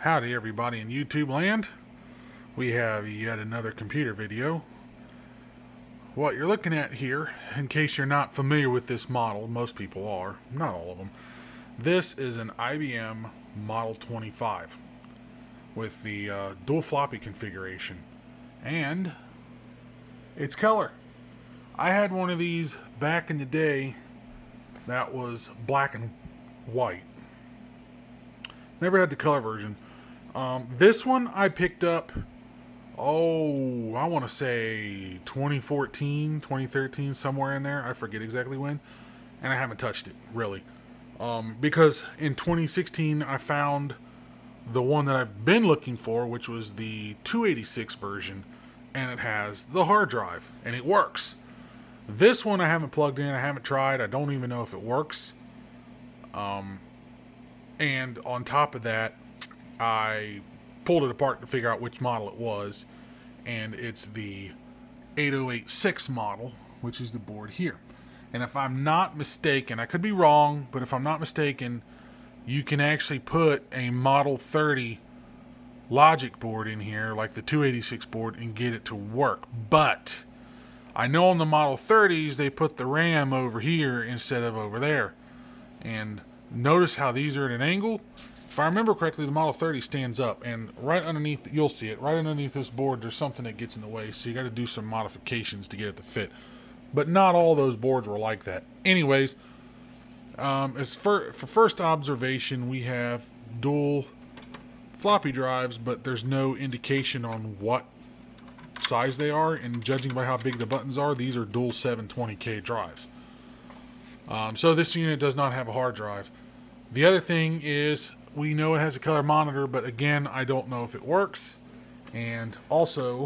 Howdy everybody in YouTube land. We have yet another computer video. What you're looking at here, in case you're not familiar with this model, most people are, not all of them. This is an IBM Model 25 with the dual floppy configuration. And it's color. I had one of these back in the day that was black and white. Never had the color version. This one I picked up, I want to say 2014, 2013, somewhere in there. I forget exactly when. And I haven't touched it, really. Because in 2016, I found the one that I've been looking for, which was the 286 version. And it has the hard drive. And it works. This one I haven't plugged in. I haven't tried. I don't even know if it works. And on top of that, I pulled it apart to figure out which model it was, and it's the 8086 model, which is the board here. And if I'm not mistaken, I could be wrong, but if I'm not mistaken, you can actually put a Model 30 logic board in here, like the 286 board, and get it to work. But I know on the Model 30s, they put the RAM over here instead of over there. And notice how these are at an angle. If I remember correctly, the Model 30 stands up, and right underneath, you'll see it, right underneath this board, there's something that gets in the way, so you got to do some modifications to get it to fit. But not all those boards were like that. Anyways, as for first observation, we have dual floppy drives, but there's no indication on what size they are, and judging by how big the buttons are, these are dual 720K drives. So this unit does not have a hard drive. The other thing is, we know it has a color monitor, but again, I don't know if it works. And also,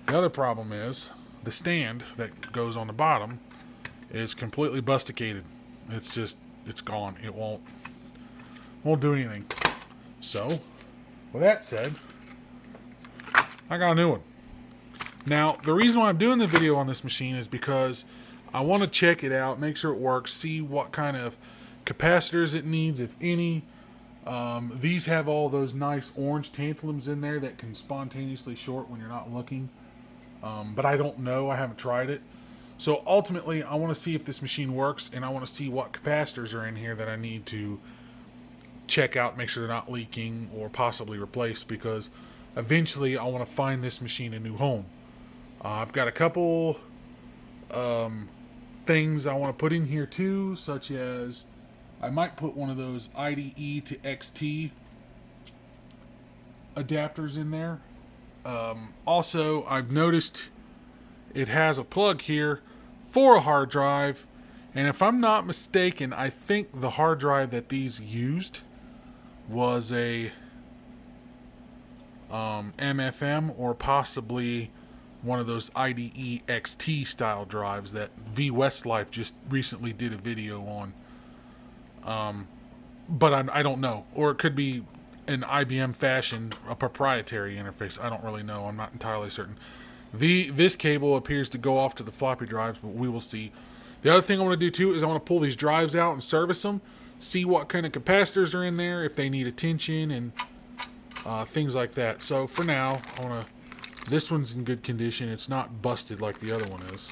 the other problem is, the stand that goes on the bottom is completely busticated. It's gone. It won't do anything. So, with that said, I got a new one. Now, the reason why I'm doing the video on this machine is because I want to check it out, make sure it works, see what kind of capacitors it needs, if any. These have all those nice orange tantalums in there that can spontaneously short when you're not looking. But I don't know. I haven't tried it. So ultimately, I want to see if this machine works, and I want to see what capacitors are in here that I need to check out, make sure they're not leaking or possibly replaced, because eventually I want to find this machine a new home. I've got a couple things I want to put in here too, such as I might put one of those IDE to XT adapters in there. Also, I've noticed it has a plug here for a hard drive, and if I'm not mistaken, I think the hard drive that these used was a MFM, or possibly one of those IDE XT style drives that V Westlife just recently did a video on. But I don't know. Or it could be an IBM fashion, a proprietary interface. I don't really know. I'm not entirely certain. This cable appears to go off to the floppy drives, but we will see. The other thing I want to do too is I want to pull these drives out and service them, see what kind of capacitors are in there, if they need attention, and things like that. So for now, this one's in good condition. It's not busted like the other one is.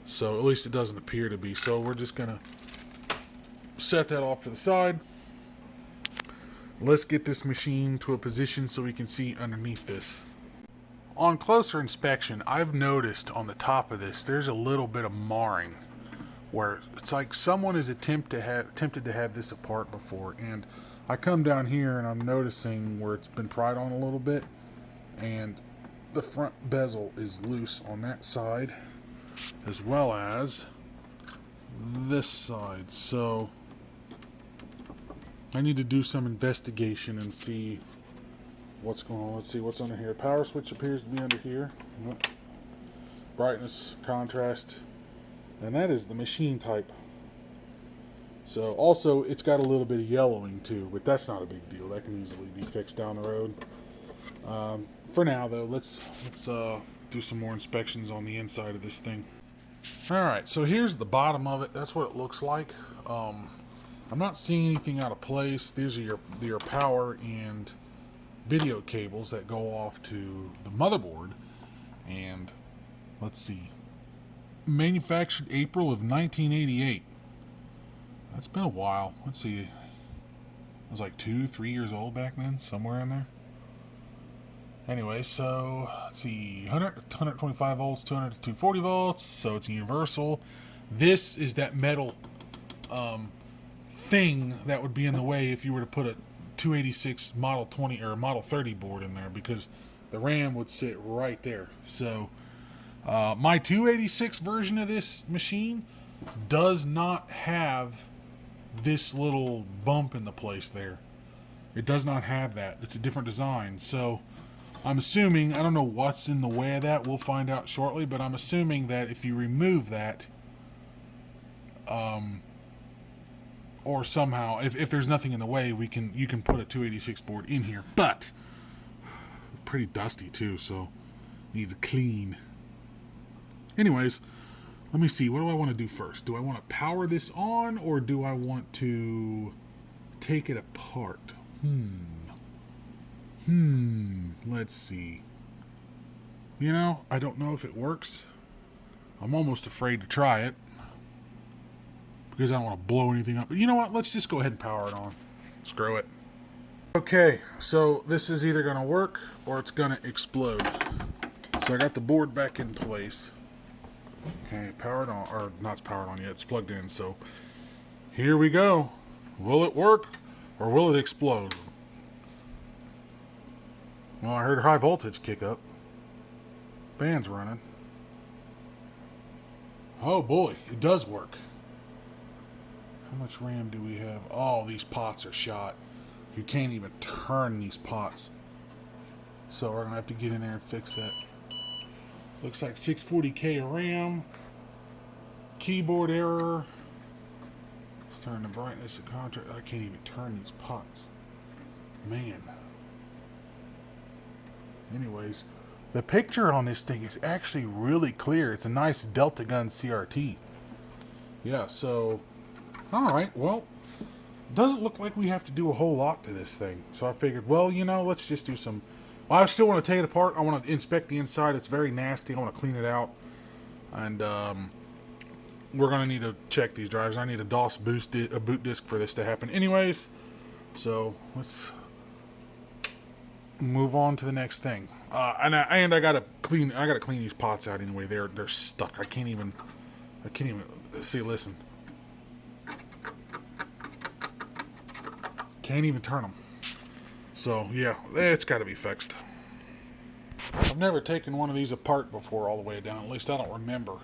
So at least it doesn't appear to be. So we're just going to set that off to the side. Let's get this machine to a position so we can see underneath this. On closer inspection, I've noticed on the top of this, there's a little bit of marring, where it's like someone has attempted to have this apart before. And I come down here and I'm noticing where it's been pried on a little bit, and the front bezel is loose on that side, as well as this side. So I need to do some investigation and see what's going on. Let's see what's under here. Power switch appears to be under here. Yep. Brightness, contrast, and that is the machine type. So also, it's got a little bit of yellowing too, but that's not a big deal. That can easily be fixed down the road. For now though, let's do some more inspections on the inside of this thing. Alright, so here's the bottom of it. That's what it looks like. I'm not seeing anything out of place. These are your power and video cables that go off to the motherboard. And let's see, manufactured April of 1988. That's been a while. Let's see, I was like 2-3 years old back then, somewhere in there. Anyway, so let's see, 100 to 125 volts, 200 to 240 volts. So it's universal. This is that metal thing that would be in the way if you were to put a 286 Model 20 or Model 30 board in there, because the RAM would sit right there. So my 286 version of this machine does not have this little bump in the place there. It does not have that. It's a different design. So I'm assuming, I don't know what's in the way of that. We'll find out shortly, but I'm assuming that if you remove that, or somehow, if there's nothing in the way, you can put a 286 board in here. But pretty dusty too, so needs a clean. Anyways, let me see. What do I want to do first? Do I want to power this on, or do I want to take it apart? Let's see. You know, I don't know if it works. I'm almost afraid to try it, because I don't want to blow anything up. But you know what? Let's just go ahead and power it on. Screw it. Okay, so this is either going to work or it's going to explode. So I got the board back in place. Okay, powered on, or not powered on yet, it's plugged in. So here we go. Will it work or will it explode? Well, I heard high voltage kick up. Fans running. Oh boy, it does work. How much RAM do we have? Oh, these pots are shot. You can't even turn these pots. So we're going to have to get in there and fix that. Looks like 640K of RAM. Keyboard error. Let's turn the brightness of contrast. I can't even turn these pots. Man. Anyways, the picture on this thing is actually really clear. It's a nice Delta Gun CRT. Yeah, so... Alright, well, doesn't look like we have to do a whole lot to this thing. So I figured, well, you know, let's just do some... Well, I still want to take it apart. I want to inspect the inside. It's very nasty. I want to clean it out. And we're going to need to check these drives. I need a DOS boot disk for this to happen anyways. So let's move on to the next thing. And I got to clean these pots out anyway. They're stuck. I can't even see, listen. Can't even turn them. So, yeah, it's got to be fixed. I've never taken one of these apart before all the way down. At least I don't remember.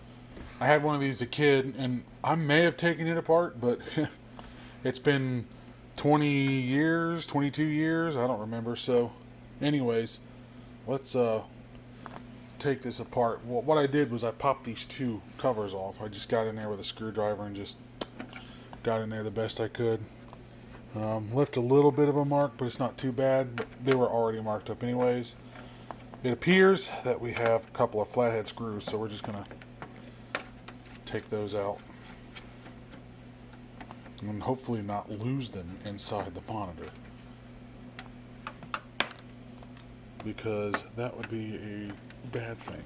I had one of these as a kid, and I may have taken it apart, but it's been 20 years, 22 years. I don't remember. So, anyways, let's take this apart. Well, what I did was I popped these two covers off. I just got in there with a screwdriver and just got in there the best I could. Left a little bit of a mark, but it's not too bad. But they were already marked up anyways. It appears that we have a couple of flathead screws, so we're just going to take those out. And hopefully not lose them inside the monitor, because that would be a bad thing.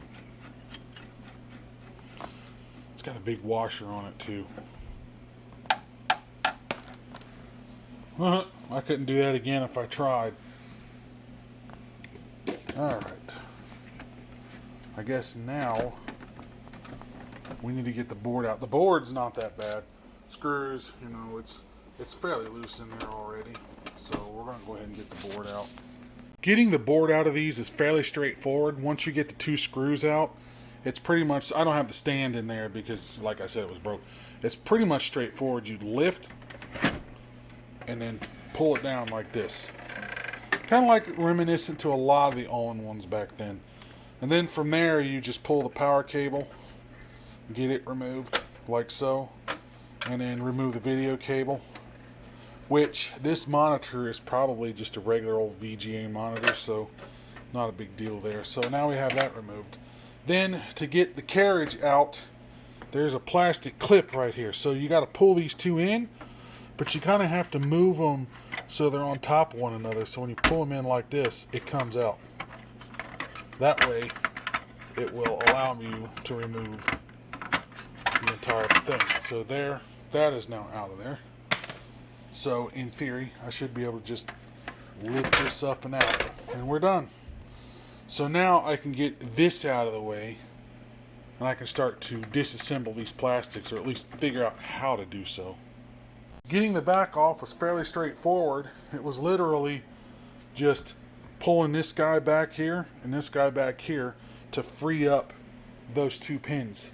It's got a big washer on it too. I couldn't do that again if I tried. Alright. I guess now we need to get the board out. The board's not that bad. Screws, you know, it's fairly loose in there already. So we're going to go ahead and get the board out. Getting the board out of these is fairly straightforward. Once you get the two screws out, it's pretty much, I don't have the stand in there because, like I said, it was broke. It's pretty much straightforward. You'd lift and then pull it down like this. Kind of like reminiscent to a lot of the all-in-ones back then. And then from there, you just pull the power cable, get it removed like so, and then remove the video cable, which this monitor is probably just a regular old VGA monitor, so not a big deal there. So now we have that removed. Then to get the carriage out, there's a plastic clip right here. So you got to pull these two in, but you kind of have to move them so they're on top of one another. So when you pull them in like this, it comes out. That way, it will allow you to remove the entire thing. So there, that is now out of there. So in theory, I should be able to just lift this up and out, and we're done. So now I can get this out of the way, and I can start to disassemble these plastics, or at least figure out how to do so. Getting the back off was fairly straightforward. It was literally just pulling this guy back here and this guy back here to free up those two pins.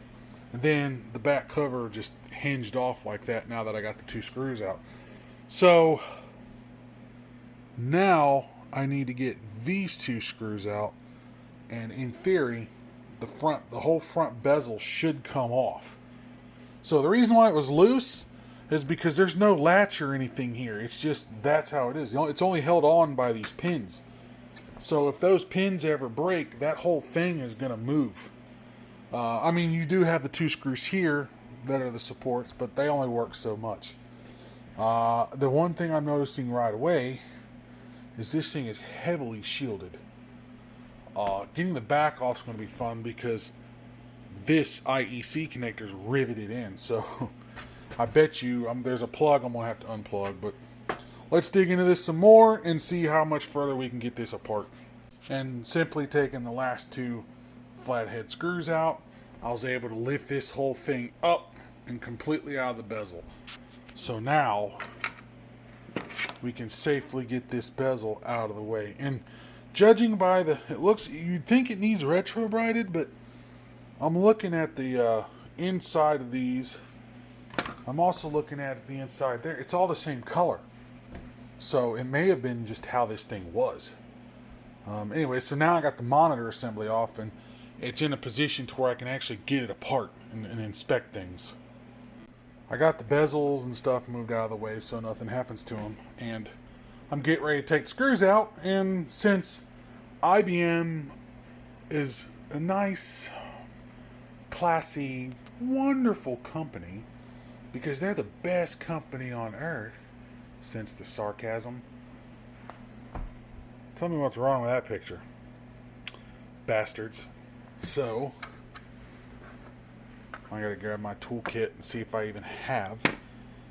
And then the back cover just hinged off like that now that I got the two screws out. So now I need to get these two screws out, and in theory the whole front bezel should come off. So the reason why it was loose is because there's no latch or anything here. It's just, that's how it is. It's only held on by these pins. So if those pins ever break, that whole thing is going to move. I mean, you do have the two screws here that are the supports, but they only work so much. The one thing I'm noticing right away is this thing is heavily shielded. Getting the back off is going to be fun because this IEC connector is riveted in. So I bet you there's a plug I'm going to have to unplug. But let's dig into this some more and see how much further we can get this apart. And simply taking the last two flathead screws out, I was able to lift this whole thing up and completely out of the bezel. So now we can safely get this bezel out of the way. And judging by you'd think it needs retro-brighted, but I'm looking at the inside of these. I'm also looking at the inside there. It's all the same color. So it may have been just how this thing was. Anyway, so now I got the monitor assembly off, and it's in a position to where I can actually get it apart and inspect things. I got the bezels and stuff moved out of the way so nothing happens to them, and I'm getting ready to take the screws out. And since IBM is a nice, classy, wonderful company, because they're the best company on earth, since the sarcasm. Tell me what's wrong with that picture, bastards. So I gotta grab my toolkit and see if I even have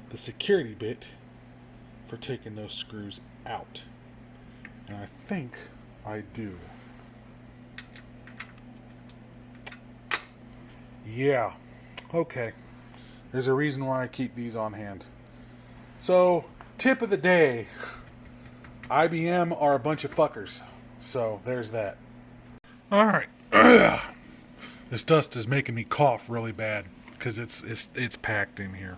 the security bit for taking those screws out. And I think I do. Yeah. Okay. There's a reason why I keep these on hand. So, tip of the day. IBM are a bunch of fuckers. So, there's that. Alright. This dust is making me cough really bad because it's packed in here.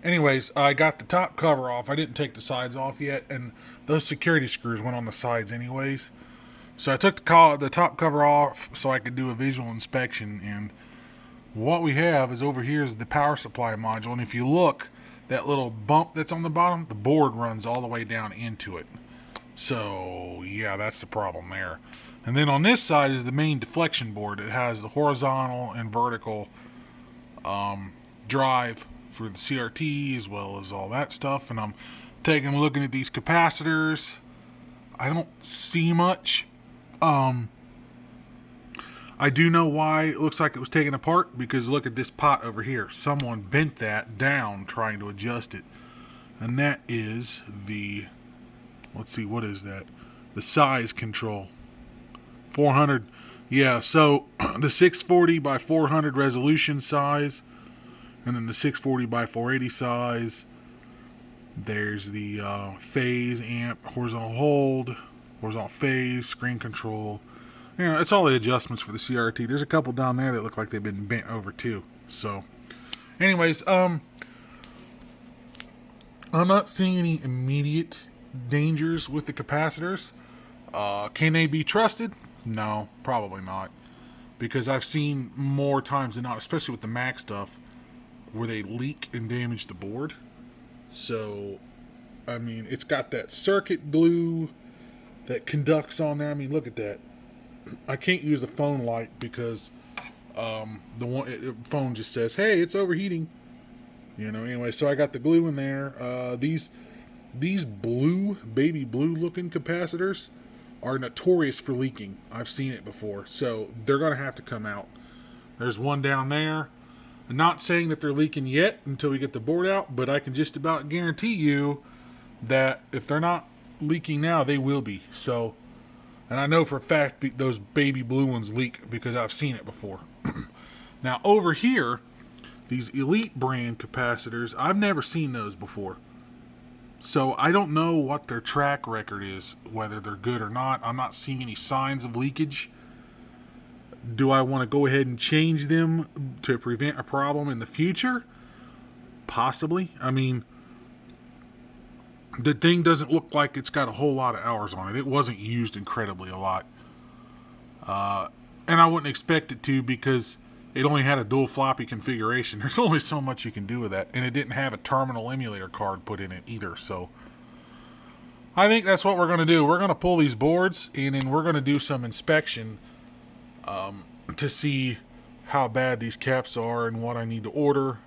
Anyways, I got the top cover off. I didn't take the sides off yet, and those security screws went on the sides anyways. So I took the top cover off so I could do a visual inspection, and what we have is over here is the power supply module, and if you look, that little bump that's on the bottom, the board runs all the way down into it. So yeah, that's the problem there. And then on this side is the main deflection board. It has the horizontal and vertical drive for the CRT as well as all that stuff. And I'm looking at these capacitors. I don't see much. I do know why it looks like it was taken apart, because look at this pot over here. Someone bent that down trying to adjust it. And that is the, let's see, what is that? The size control. 400. Yeah, so the 640 by 400 resolution size, and then the 640 by 480 size. There's the phase, amp, horizontal hold, horizontal phase, screen control. You know, it's all the adjustments for the CRT. There's a couple down there that look like they've been bent over too. So, anyways, I'm not seeing any immediate dangers with the capacitors. Can they be trusted? No, probably not. Because I've seen more times than not, especially with the Mac stuff, where they leak and damage the board. So, I mean, it's got that circuit glue that conducts on there. I mean, look at that. I can't use the phone light because the phone just says, "Hey, it's overheating." Anyway, so I got the glue in there. These blue, baby blue looking capacitors are notorious for leaking. I've seen it before, so they're going to have to come out. There's one down there. I'm not saying that they're leaking yet until we get the board out, but I can just about guarantee you that if they're not leaking now, they will be. So, and I know for a fact those baby blue ones leak because I've seen it before. Now over here, these Elite brand capacitors, I've never seen those before. So I don't know what their track record is, whether they're good or not. I'm not seeing any signs of leakage. Do I want to go ahead and change them to prevent a problem in the future? Possibly. I mean, the thing doesn't look like it's got a whole lot of hours on it. It wasn't used incredibly a lot. And I wouldn't expect it to because it only had a dual floppy configuration. There's only so much you can do with that. And it didn't have a terminal emulator card put in it either. So I think that's what we're going to do. We're going to pull these boards and then we're going to do some inspection to see how bad these caps are and what I need to order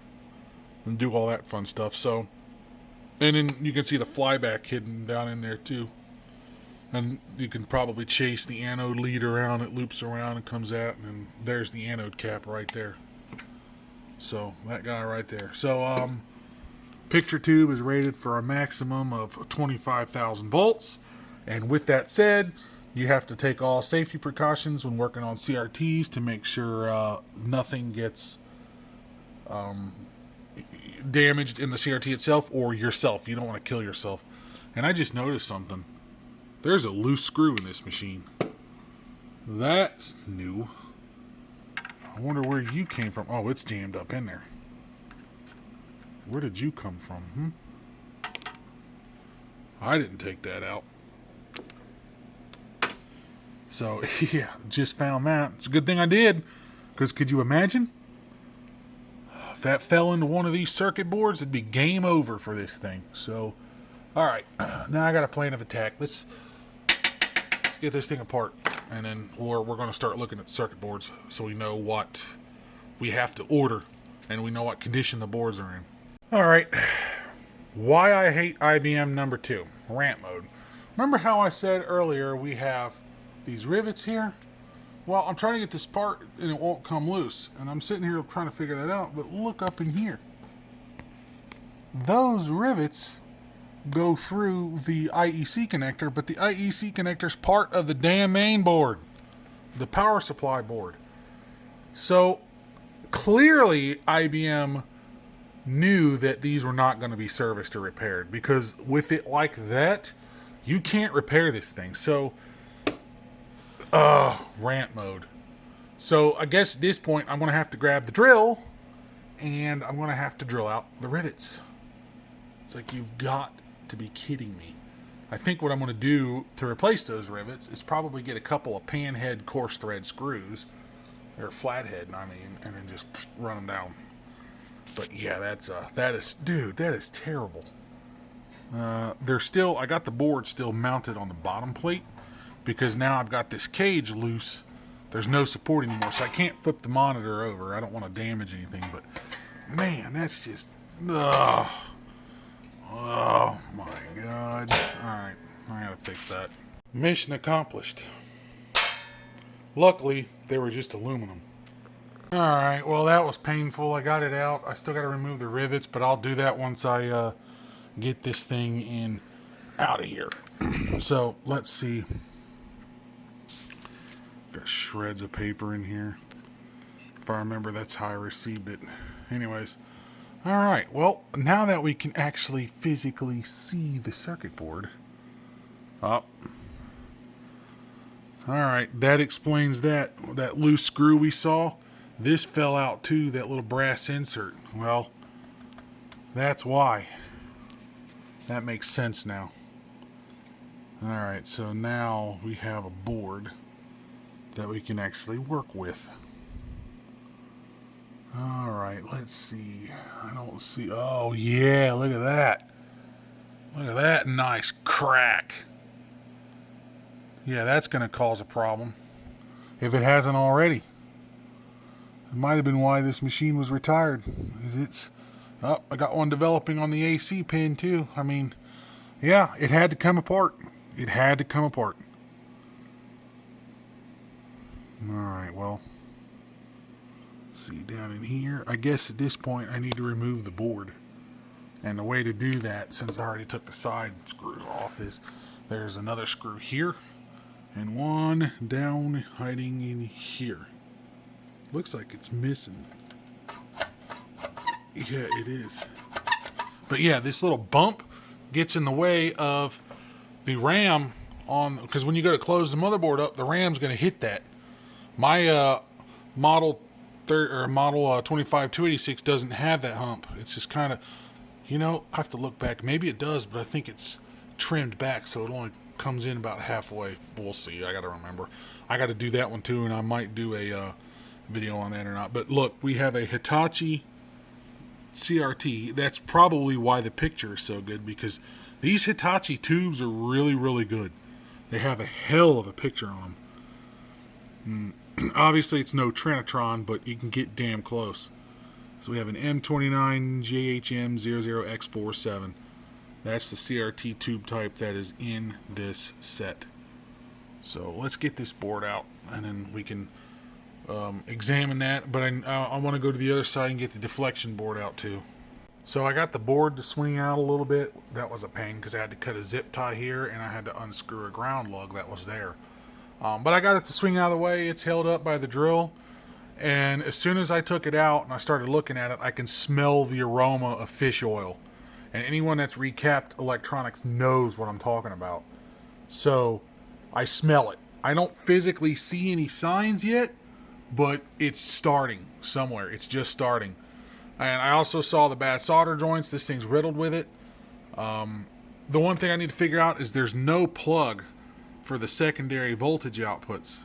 and do all that fun stuff. So, and then you can see the flyback hidden down in there too. And you can probably chase the anode lead around. It loops around and comes out, and there's the anode cap right there. So that guy right there. So picture tube is rated for a maximum of 25,000 volts. And with that said, you have to take all safety precautions when working on CRTs to make sure nothing gets damaged in the CRT itself or yourself. You don't want to kill yourself. And I just noticed something. There's a loose screw in this machine. That's new. I wonder where you came from. Oh, it's jammed up in there. Where did you come from? I didn't take that out. So, yeah, just found that. It's a good thing I did. Because could you imagine? If that fell into one of these circuit boards, it'd be game over for this thing. So, alright. Now I got a plan of attack. Let's get this thing apart. And then we're going to start looking at circuit boards so we know what we have to order. And we know what condition the boards are in. Alright. Why I hate IBM number 2. Rant mode. Remember how I said earlier we have these rivets here? Well, I'm trying to get this part and it won't come loose. And I'm sitting here trying to figure that out. But look up in here. Those rivets go through the IEC connector, but the IEC connector is part of the damn main board, the power supply board. So clearly IBM knew that these were not going to be serviced or repaired, because with it like that, you can't repair this thing. So rant mode. So I guess at this point I'm going to have to grab the drill and I'm going to have to drill out the rivets. It's like, you've got to be kidding me. I think what I'm going to do to replace those rivets is probably get a couple of panhead coarse thread screws, or flathead, I mean, and then just run them down. But yeah, that is terrible. I got the board still mounted on the bottom plate because now I've got this cage loose. There's no support anymore, so I can't flip the monitor over. I don't want to damage anything, but man, that's just oh my god. Alright, I gotta fix that. Mission accomplished. Luckily, they were just aluminum. Alright, well that was painful. I got it out. I still gotta remove the rivets, but I'll do that once I get this thing out of here. So, let's see. Got shreds of paper in here. If I remember, that's how I received it. Anyways. Alright, well, now that we can actually physically see the circuit board. Alright, that explains that loose screw we saw. This fell out too, that little brass insert. Well, that's why. That makes sense now. Alright, so now we have a board that we can actually work with. Alright, let's see. I don't see. Oh, yeah, look at that. Look at that nice crack. Yeah, that's going to cause a problem. If it hasn't already. It might have been why this machine was retired. It's Oh, I got one developing on the AC pin too. I mean, yeah, it had to come apart. It had to come apart. Alright, well, see down in here. I guess at this point I need to remove the board. And the way to do that, since I already took the side screw off, is there's another screw here and one down hiding in here. Looks like it's missing. Yeah, it is. But yeah, this little bump gets in the way of the RAM on, because when you go to close the motherboard up, the RAM's going to hit that. My Model 25286 doesn't have that hump. It's just kind of, you know, I have to look back. Maybe it does, but I think it's trimmed back, so it only comes in about halfway. We'll see. I got to remember. I got to do that one too, and I might do a video on that or not. But look, we have a Hitachi CRT. That's probably why the picture is so good, because these Hitachi tubes are really, really good. They have a hell of a picture on them. Obviously, it's no Trinitron, but you can get damn close. So we have an M29 JHM00X47. That's the CRT tube type that is in this set. So let's get this board out, and then we can examine that. But I want to go to the other side and get the deflection board out too. So I got the board to swing out a little bit. That was a pain because I had to cut a zip tie here, and I had to unscrew a ground lug that was there. But I got it to swing out of the way. It's held up by the drill. And as soon as I took it out and I started looking at it, I can smell the aroma of fish oil. And anyone that's recapped electronics knows what I'm talking about. So I smell it. I don't physically see any signs yet, but it's starting somewhere. It's just starting. And I also saw the bad solder joints. This thing's riddled with it. The one thing I need to figure out is there's no plug for the secondary voltage outputs.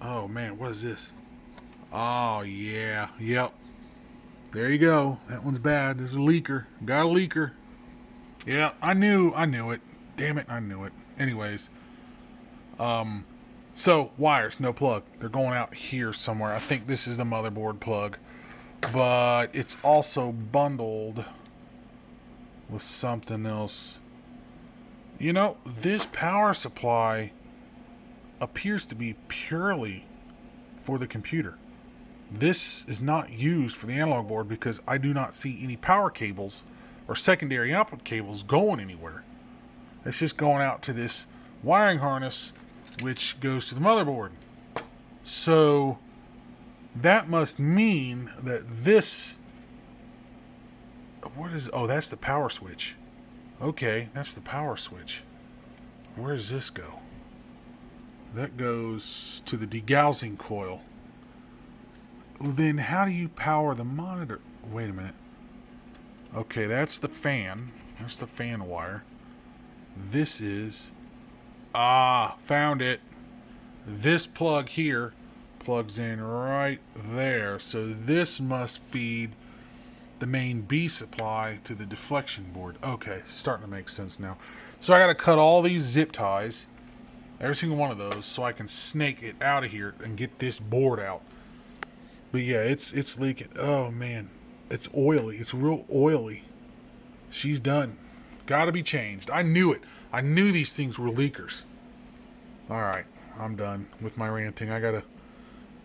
Oh man, what is this? Oh yeah, yep. There you go. That one's bad. There's a leaker. Got a leaker. Yeah, I knew it. Damn it, I knew it. Anyways, so wires, no plug. They're going out here somewhere. I think this is the motherboard plug, but it's also bundled with something else. You know, this power supply appears to be purely for the computer. This is not used for the analog board because I do not see any power cables or secondary output cables going anywhere. It's just going out to this wiring harness, which goes to the motherboard. So that must mean that this, what is, oh, that's the power switch. Okay, that's the power switch. Where does this go? That goes to the degaussing coil. Well, then how do you power the monitor? Wait a minute. Okay, that's the fan. That's the fan wire. This is... Ah, found it. This plug here plugs in right there. So this must feed the main B supply to the deflection board. Okay, starting to make sense now. So I got to cut all these zip ties, every single one of those, so I can snake it out of here and get this board out. But yeah, it's leaking. Oh man, it's oily. It's real oily. She's done. Got to be changed. I knew it. I knew these things were leakers. All right, I'm done with my ranting. I gotta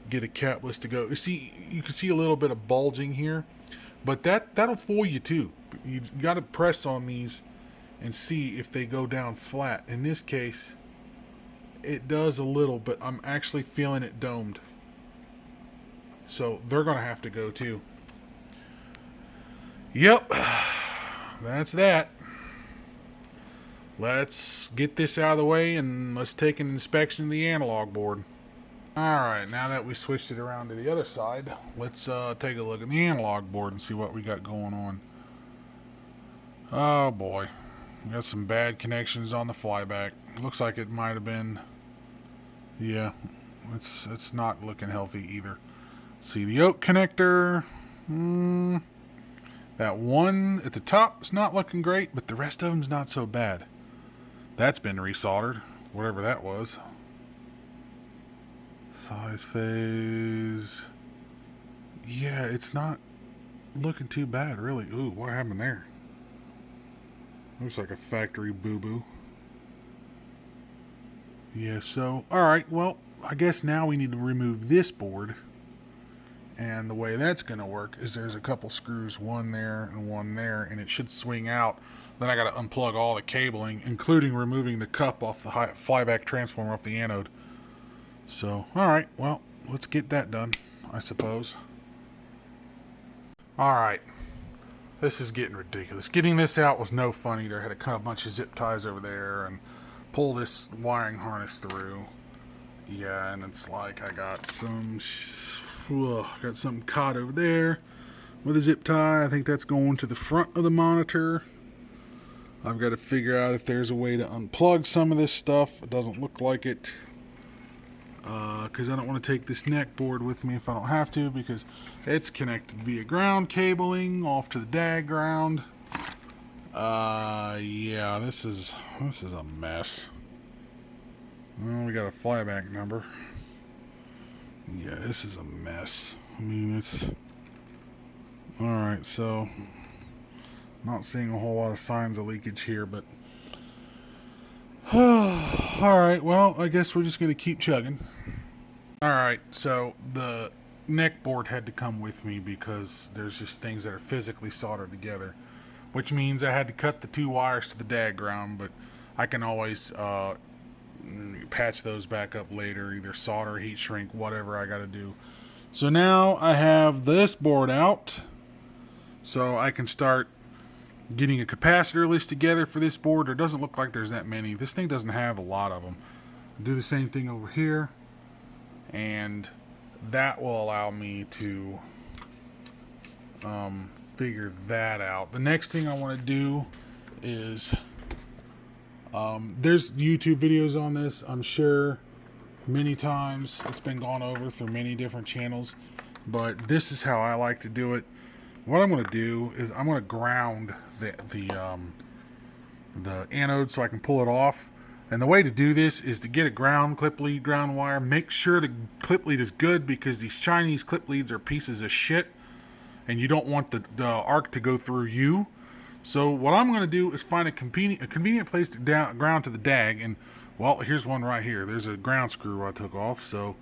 get a capless to go. You see, you can see a little bit of bulging here. But that'll fool you too. You got to press on these and see if they go down flat. In this case, it does a little, but I'm actually feeling it domed. So they're going to have to go too. Yep. That's that. Let's get this out of the way and let's take an inspection of the analog board. Alright, now that we switched it around to the other side, let's take a look at the analog board and see what we got going on. Oh boy, we got some bad connections on the flyback. Looks like it might have been, yeah, it's not looking healthy either. See the yoke connector, that one at the top is not looking great, but the rest of them's not so bad. That's been resoldered, whatever that was. Size phase. Yeah, it's not looking too bad, really. Ooh, what happened there? Looks like a factory boo-boo. Yeah, so, alright, well, I guess now we need to remove this board. And the way that's going to work is there's a couple screws, one there and one there, and it should swing out. Then I got to unplug all the cabling, including removing the cup off the flyback transformer off the anode. So, alright, well, let's get that done, I suppose. Alright, this is getting ridiculous. Getting this out was no fun either. I had to cut a bunch of zip ties over there and pull this wiring harness through. Yeah, and it's like I got some... got something caught over there with a zip tie. I think that's going to the front of the monitor. I've got to figure out if there's a way to unplug some of this stuff. It doesn't look like it, because I don't want to take this neck board with me if I don't have to, because it's connected via ground cabling off to the DAG ground. Yeah, this is a mess. Well, we got a flyback number. Yeah, this is a mess. I mean, it's... Alright, so... Not seeing a whole lot of signs of leakage here, but... Alright, well, I guess we're just going to keep chugging. Alright, so the neck board had to come with me because there's just things that are physically soldered together. Which means I had to cut the two wires to the DAG ground, but I can always... patch those back up later, either solder, heat shrink, whatever I got to do. So now I have this board out, so I can start getting a capacitor list together for this board. It doesn't look like there's that many. This thing doesn't have a lot of them. I'll do the same thing over here, and that will allow me to figure that out. The next thing I want to do is there's YouTube videos on this, I'm sure, many times. It's been gone over through many different channels, but this is how I like to do it. What I'm going to do is I'm going to ground the anode so I can pull it off. And the way to do this is to get a clip lead ground wire. Make sure the clip lead is good, because these Chinese clip leads are pieces of shit, and you don't want the arc to go through you. So what I'm going to do is find a convenient place to ground to the DAG, and, well, here's one right here. There's a ground screw I took off, so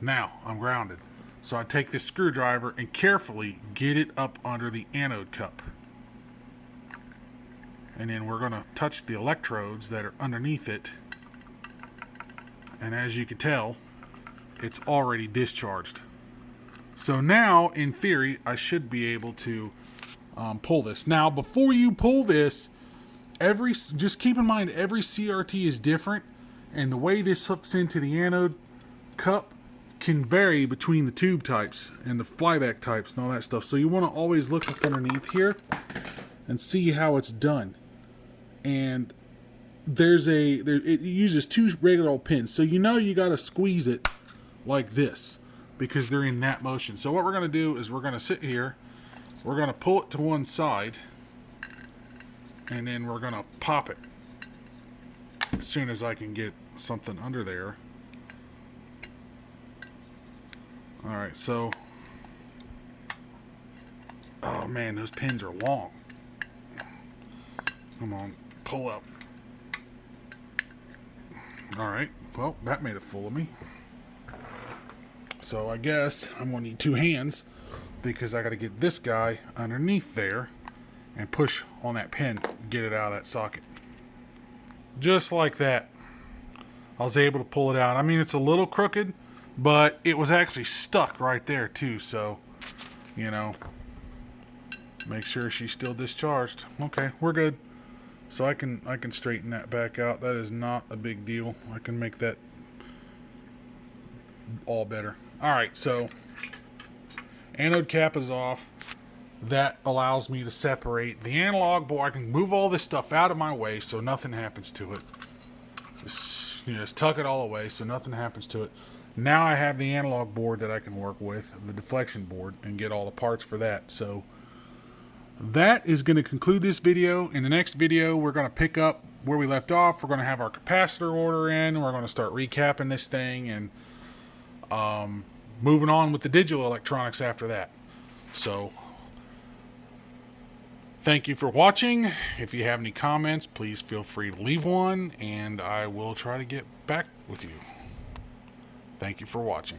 now I'm grounded. So I take this screwdriver and carefully get it up under the anode cup. And then we're going to touch the electrodes that are underneath it. And as you can tell, it's already discharged. So now, in theory, I should be able to pull this. Now, before you pull this, just keep in mind every CRT is different, and the way this hooks into the anode cup can vary between the tube types and the flyback types and all that stuff. So you want to always look up underneath here and see how it's done. And it uses two regular old pins, so you know you got to squeeze it like this because they're in that motion. So what we're going to do is we're going to sit here. We're going to pull it to one side, and then we're going to pop it as soon as I can get something under there. Alright, so... Oh man, those pins are long. Come on, pull up. Alright, well, that made a fool of me. So I guess I'm going to need two hands, because I got to get this guy underneath there and push on that pin, get it out of that socket. Just like that. I was able to pull it out. I mean, it's a little crooked, but it was actually stuck right there too, so, you know, make sure she's still discharged. Okay, we're good. So I can straighten that back out. That is not a big deal. I can make that all better. Alright, so anode cap is off. That allows me to separate the analog board. I can move all this stuff out of my way so nothing happens to it. Just tuck it all away so nothing happens to it. Now I have the analog board that I can work with, the deflection board, and get all the parts for that. So that is going to conclude this video. In the next video, we're going to pick up where we left off. We're going to have our capacitor order in. We're going to start recapping this thing and moving on with the digital electronics after that. So Thank you for watching. If you have any comments, please feel free to leave one, and I will try to get back with you. Thank you for watching.